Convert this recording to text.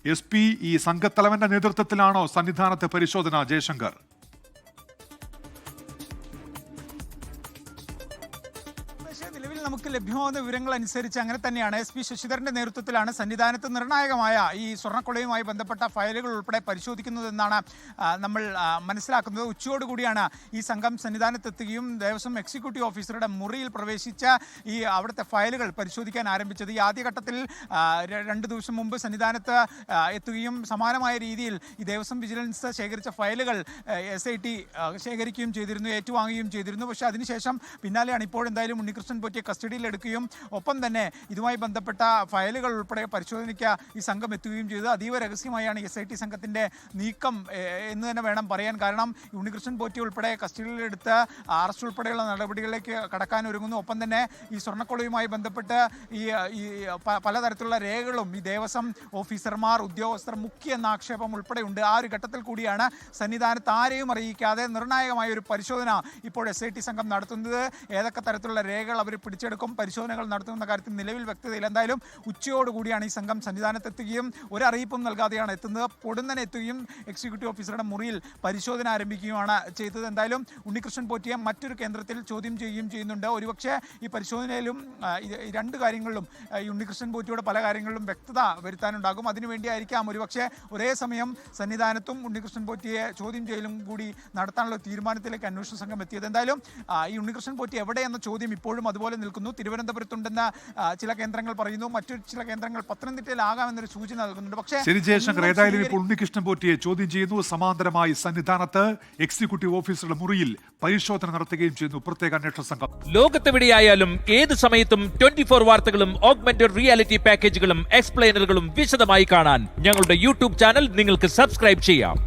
SP ഈ സംഘത്തലവന്റെ നേതൃത്വത്തിലാണോ സന്നിധാനത്തെ പരിശോധന? ജയശങ്കർ, നിലവിൽ നമുക്ക് ലഭ്യമാകുന്ന വിവരങ്ങൾ അനുസരിച്ച് അങ്ങനെ തന്നെയാണ്. SP ശശിധരന്റെ നേതൃത്വത്തിലാണ് സന്നിധാനത്ത് നിർണായകമായ ഈ സ്വർണ്ണക്കൊള്ളയുമായി ബന്ധപ്പെട്ട ഫയലുകൾ ഉൾപ്പെടെ പരിശോധിക്കുന്നതെന്നാണ് നമ്മൾ മനസ്സിലാക്കുന്നത്. ഉച്ചയോടുകൂടിയാണ് ഈ സംഘം സന്നിധാനത്തെത്തുകയും ദേവസ്വം എക്സിക്യൂട്ടീവ് ഓഫീസറുടെ മുറിയിൽ പ്രവേശിച്ച ഈ അവിടുത്തെ ഫയലുകൾ പരിശോധിക്കാൻ ആരംഭിച്ചത്. ഈ ആദ്യഘട്ടത്തിൽ 2 ദിവസം മുമ്പ് സന്നിധാനത്ത് എത്തുകയും സമാനമായ രീതിയിൽ ഈ ദേവസ്വം വിജിലൻസ് ശേഖരിച്ച ഫയലുകൾ SIT ശേഖരിക്കുകയും ചെയ്തിരുന്നു, ഏറ്റുവാങ്ങുകയും ചെയ്തിരുന്നു. പക്ഷേ അതിനുശേഷം പിന്നാലെയാണ് ഇപ്പോഴെന്തായാലും ഉണ്ണികൃഷ്ണൻ പോറ്റിയെ കസ്റ്റഡിയിലെടുക്കുകയും ഒപ്പം തന്നെ ഇതുമായി ബന്ധപ്പെട്ട ഫയലുകൾ ഉൾപ്പെടെ പരിശോധനയ്ക്ക് ഈ സംഘം എത്തുകയും ചെയ്തത്. അതീവ രഹസ്യമായാണ് SIT സംഘത്തിൻ്റെ നീക്കം എന്ന് തന്നെ വേണം പറയാൻ. കാരണം ഉണ്ണികൃഷ്ണൻ പോറ്റി ഉൾപ്പെടെ കസ്റ്റഡിയിലെടുത്ത് അറസ്റ്റ് ഉൾപ്പെടെയുള്ള നടപടികളിലേക്ക് കടക്കാൻ ഒരുങ്ങുന്നു. ഒപ്പം തന്നെ ഈ സ്വർണ്ണക്കൊള്ളയുമായി ബന്ധപ്പെട്ട് ഈ പലതരത്തിലുള്ള രേഖകളും ഈ ദേവസ്വം ഓഫീസർമാർ, ഉദ്യോഗസ്ഥർ മുഖ്യെന്ന ആക്ഷേപം ഉൾപ്പെടെയുണ്ട്. ആ ഒരു ഘട്ടത്തിൽ കൂടിയാണ് സന്നിധാനത്ത് ആരെയും അറിയിക്കാതെ നിർണായകമായ ഒരു പരിശോധന ഇപ്പോൾ SIT സംഘം നടത്തുന്നത്. ഏതൊക്കെ തരത്തിലുള്ള രേഖകൾ അവർ പിടിച്ചെടുക്കും, പരിശോധനകൾ നടത്തുന്ന കാര്യത്തിൽ നിലവിൽ വ്യക്തതയില്ല. എന്തായാലും ഉച്ചയോടുകൂടിയാണ് ഈ സംഘം സന്നിധാനത്തെത്തുകയും ഒരറിയിപ്പും നൽകാതെയാണ് എത്തുന്നത്. പൊടുന്നനെ എത്തുകയും എക്സിക്യൂട്ടീവ് ഓഫീസറുടെ മുറിയിൽ പരിശോധന ആരംഭിക്കുകയാണ് ചെയ്തത്. എന്തായാലും ഉണ്ണികൃഷ്ണൻ പോറ്റിയെ മറ്റൊരു കേന്ദ്രത്തിൽ ചോദ്യം ചെയ്യുകയും ചെയ്യുന്നുണ്ട്. ഒരുപക്ഷെ ഈ പരിശോധനയിലും രണ്ട് കാര്യങ്ങളിലും ഈ ഉണ്ണികൃഷ്ണൻ പോറ്റിയോട് പല കാര്യങ്ങളിലും വ്യക്തത വരുത്താനുണ്ടാകും. അതിനുവേണ്ടിയായിരിക്കാം ഒരുപക്ഷെ ഒരേ സമയം സന്നിധാനത്തും ഉണ്ണികൃഷ്ണൻ പോറ്റിയെ ചോദ്യം ചെയ്യലും കൂടി നടത്താനുള്ള തീരുമാനത്തിലേക്ക് അന്വേഷണ സംഘം എത്തിയത്. എന്തായാലും ഈ ഉണ്ണികൃഷ്ണൻ പോറ്റി എവിടെയെന്ന ചോദ്യം ഇപ്പോഴും അതുപോലെ നിൽക്കുന്നു. തിരുവനന്തപുരത്തുണ്ടെന്ന് ചില കേന്ദ്രങ്ങൾ പറയുന്നു, മറ്റു ചില കേന്ദ്രങ്ങൾ പത്തനംതിട്ടയിലാകാമെന്നൊരു സൂചന നൽകുന്നുണ്ട്. പക്ഷേ ശരി ജയശങ്കർ, ഏതായാലും ഇപ്പോൾ ഉണ്ണികൃഷ്ണൻ പോറ്റിയെ ചോദ്യം ചെയ്യുന്നു. സമാന്തരമായി സന്നിധാനത്ത് എക്സിക്യൂട്ടീവ് ഓഫീസറുടെ മുറിയിൽ പരിശോധന നടത്തുകയും ചെയ്യുന്നു പ്രത്യേക അന്വേഷണ സംഘം. ലോകത്തെവിടെയായാലും ഏത് സമയത്തും 24 വാർത്തകളും ഓഗ്മെന്റഡ് റിയാലിറ്റി പാക്കേജുകളും എക്സ്പ്ലെയിനറുകളും വിശദമായി കാണാൻ ഞങ്ങളുടെ YouTube ചാനൽ നിങ്ങൾക്ക് സബ്സ്ക്രൈബ് ചെയ്യാം.